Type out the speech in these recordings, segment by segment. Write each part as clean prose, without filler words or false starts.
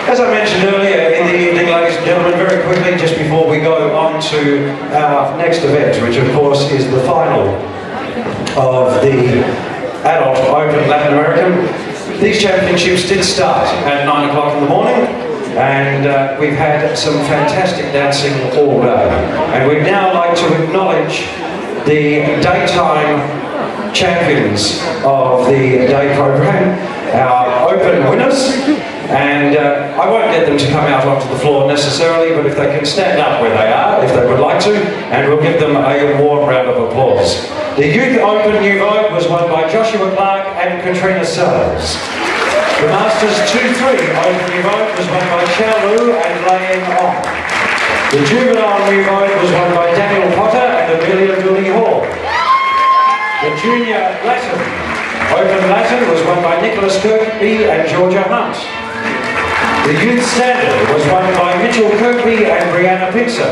As I mentioned earlier in the evening, ladies and gentlemen, very quickly, just before we go on to our next event, which of course is the final of the Adult Open Latin American. These championships did start at 9 o'clock in the morning, and we've had some fantastic dancing all day. And we'd now like to acknowledge the daytime champions of the day program, our open winners. And I won't get them to come out onto the floor necessarily, but if they can stand up where they are, if they would like to, and we'll give them a warm round of applause. The Youth Open New Vogue was won by Joshua Clark and Katrina Sells. The Masters 2-3 Open New Vogue was won by Xiao Lu and Liang Ong. The Juvenile New Vogue was won by Daniel Potter and Amelia Dooley Hall. The Junior Latin Open Latin was won by Nicholas Kirkby and Georgia Hunt. The Youth Standard was won by Mitchell Kirkby and Brianna Pitzer.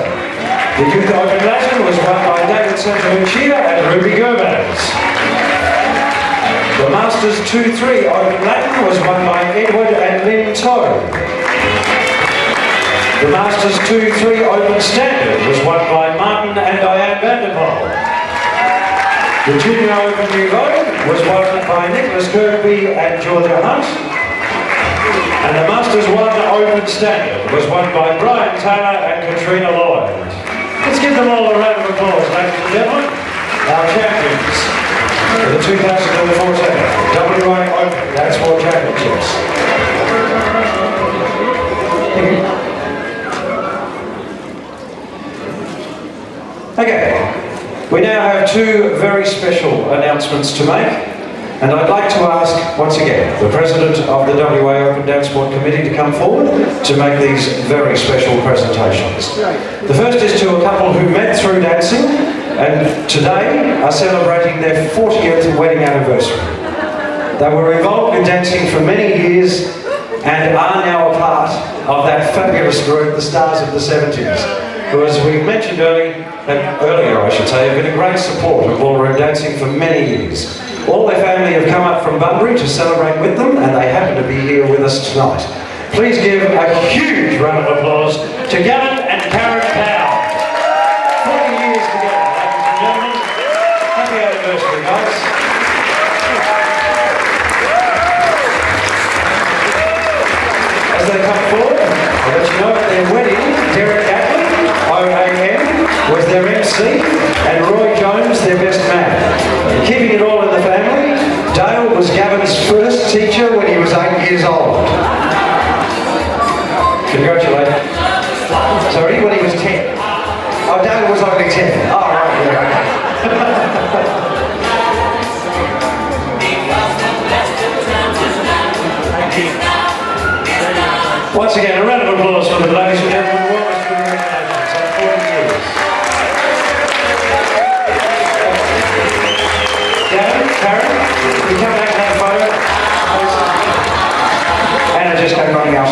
The Youth Open Latin was won by David Santalucia and Ruby Gerbaz. The Masters 2-3 Open Latin was won by Edward and Lynn Toe. The Masters 2-3 Open Standard was won by Martin and Diane Vanderpoel. The Junior Open New Vogue was won by Nicholas Kirkby and Georgia Hunt. And the Masters 1 Open Standard was won by Brian Taylor and Katrina Lloyd. Let's give them all a round of applause, ladies and gentlemen. Our champions for the 2014 WA Open Dance Hall Championships. Okay, we now have two very special announcements to make. And I'd like to ask, once again, the President of the WA Open Dance Sport Committee to come forward to make these very special presentations. The first is to a couple who met through dancing and today are celebrating their 40th wedding anniversary. They were involved in dancing for many years and are now a part of that fabulous group, the Stars of the 70s, who, as we mentioned earlier, have been a great support of ballroom dancing for many years. All their family have come up from Bunbury to celebrate with them, and they happen to be here with us tonight. Please give a huge round of applause to Gavin and Karen Powell. 40 years together, ladies and gentlemen. Happy anniversary, guys. As they come forward, I'll let you know at their wedding, Derek Atley, OAM, was their MC, and Roy Jones, their best man. And keeping it all in the family, Dale was Gavin's first teacher when he was 8 years old. Congratulations. Sorry, when he was 10. Oh, Dale was only 10. Oh, right, yeah. Once again, a round of applause for the ladies and gentlemen. Karen, you come back and have a photo? Anna just came running out.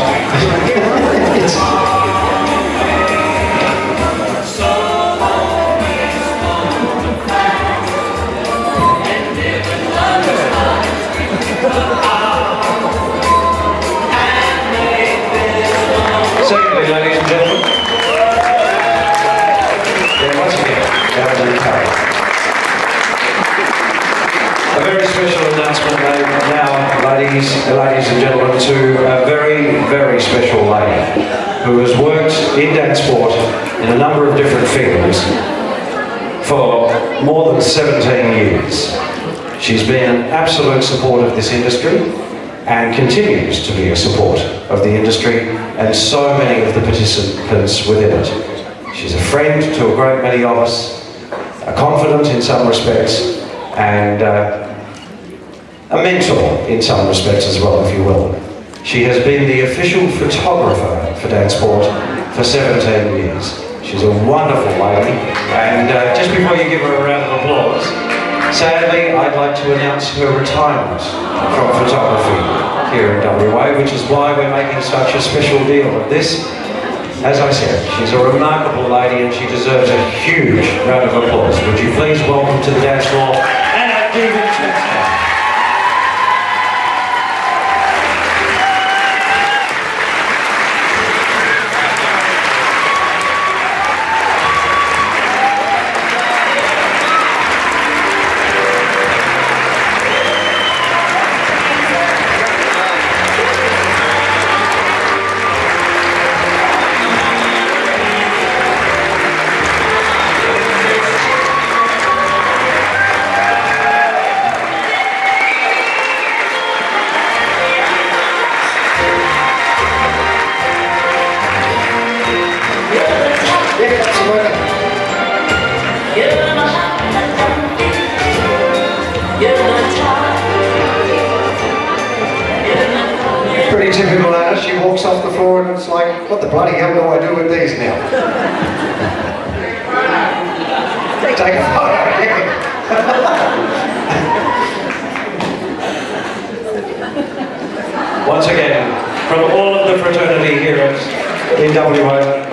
Secondly, ladies and gentlemen, once again, Gavin and Karen. A very special announcement made now, ladies and gentlemen, to a very, very special lady who has worked in dance sport in a number of different fields for more than 17 years. She's been an absolute support of this industry and continues to be a support of the industry and so many of the participants within it. She's a friend to a great many of us, a confidant in some respects, and a mentor in some respects as well, if you will. She has been the official photographer for dance sport for 17 years. She's a wonderful lady, and just before you give her a round of applause, sadly I'd like to announce her retirement from photography here in WA, which is why we're making such a special deal of this. As I said, she's a remarkable lady and she deserves a huge round of applause. Would you please welcome to the dance floor, Anna Devenchester. typical Anna, she walks off the floor and it's like, what the bloody hell do I do with these now? Take a photo, yeah. Once again, from all of the fraternity here in WA,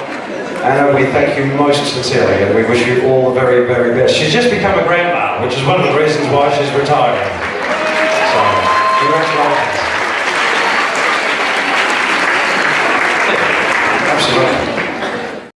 Anna, we thank you most sincerely and we wish you all the very, very best. She's just become a grandma, which is one of the reasons why she's retiring. So, congratulations.